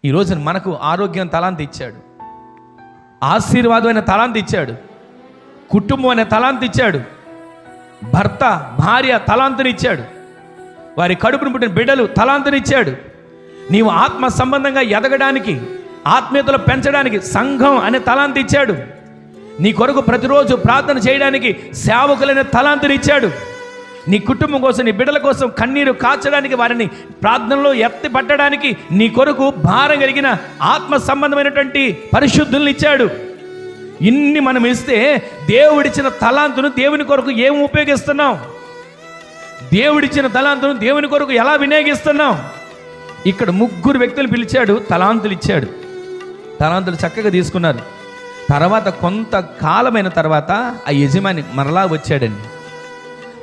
ఈరోజు మనకు ఆరోగ్యం తలాంతి ఇచ్చాడు, ఆశీర్వాదమైన తలాంతి ఇచ్చాడు, కుటుంబం అనే తలాంతి ఇచ్చాడు, భర్త భార్య తలాంతునిచ్చాడు, వారి కడుపును పుట్టిన బిడ్డలు తలాంతునిచ్చాడు. నీవు ఆత్మ సంబంధంగా ఎదగడానికి, ఆత్మీయతలు పెంచడానికి సంఘం అనే తలాంతి ఇచ్చాడు. నీ కొరకు ప్రతిరోజు ప్రార్థన చేయడానికి సేవకులైన తలాంతునిచ్చాడు. నీ కుటుంబం కోసం, నీ బిడ్డల కోసం కన్నీరు కాచడానికి, వారిని ప్రార్థనలో ఎత్తి పట్టడానికి, నీ కొరకు భారం కలిగిన ఆత్మ సంబంధమైనటువంటి పరిశుద్ధుల్ని ఇచ్చాడు. ఇన్ని మనం ఇస్తే దేవుడిచ్చిన తలాంతును దేవుని కొరకు ఏం ఉపయోగిస్తున్నాం? దేవుడిచ్చిన తలాంతును దేవుని కొరకు ఎలా వినియోగిస్తున్నాం? ఇక్కడ 3 వ్యక్తులు పిలిచాడు, తలాంతులు ఇచ్చాడు. తలాంతులు చక్కగా తీసుకున్నారు. తర్వాత కొంతకాలమైన తర్వాత ఆ యజమాని మరలా వచ్చాడండి.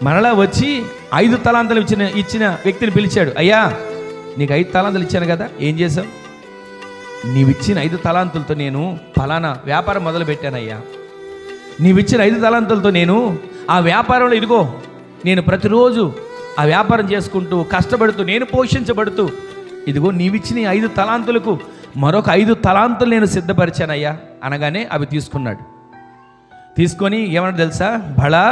మరలా వచ్చి 5 తలాంతులు ఇచ్చిన వ్యక్తిని పిలిచాడు. అయ్యా, నీకు 5 తలాంతులు ఇచ్చాను కదా, ఏం చేసావు? నీవిచ్చిన 5 తలాంతులతో నేను ఫలానా వ్యాపారం మొదలు పెట్టానయ్యా. నీవిచ్చిన 5 తలాంతులతో నేను ఆ వ్యాపారంలో ఇదిగో నేను ప్రతిరోజు ఆ వ్యాపారం చేసుకుంటూ కష్టపడుతూ నేను పోషించబడుతూ ఇదిగో నీవిచ్చిన 5 తలాంతులకు మరొక 5 తలాంతులు నేను సిద్ధపరిచానయ్యా అనగానే అవి తీసుకున్నాడు. తీసుకొని ఏమన్నా తెలుసా? బళా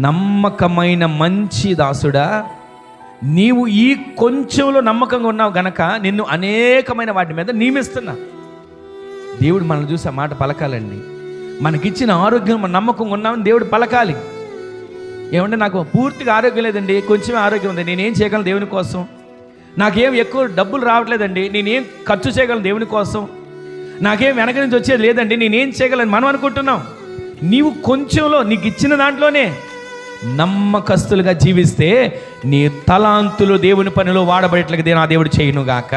నమ్మకమైన మంచి దాసుడా, నీవు ఈ కొంచెంలో నమ్మకంగా ఉన్నావు గనక నిన్ను అనేకమైన వాటి మీద నియమిస్తున్నా. దేవుడు మనల్ని చూసి ఆ మాట పలకాలండి. మనకిచ్చిన ఆరోగ్యం మన నమ్మకంగా ఉన్నామని దేవుడు పలకాలి. ఏమంటే నాకు పూర్తిగా ఆరోగ్యం లేదండి, కొంచెమే ఆరోగ్యం ఉంది, నేనేం చేయగలను దేవుని కోసం? నాకేం ఎక్కువ డబ్బులు రావట్లేదండి, నేనేం ఖర్చు చేయగలను దేవుని కోసం? నాకేం వెనక నుంచి వచ్చేది లేదండి, నేనేం చేయగలను మనం అనుకుంటున్నాం. నీవు కొంచెంలో నీకు ఇచ్చిన దాంట్లోనే నమ్మకస్తులుగా జీవిస్తే నీ తలాంతులు దేవుని పనిలో వాడబడేట్లుగా నా దేవుడు చేయునుగాక.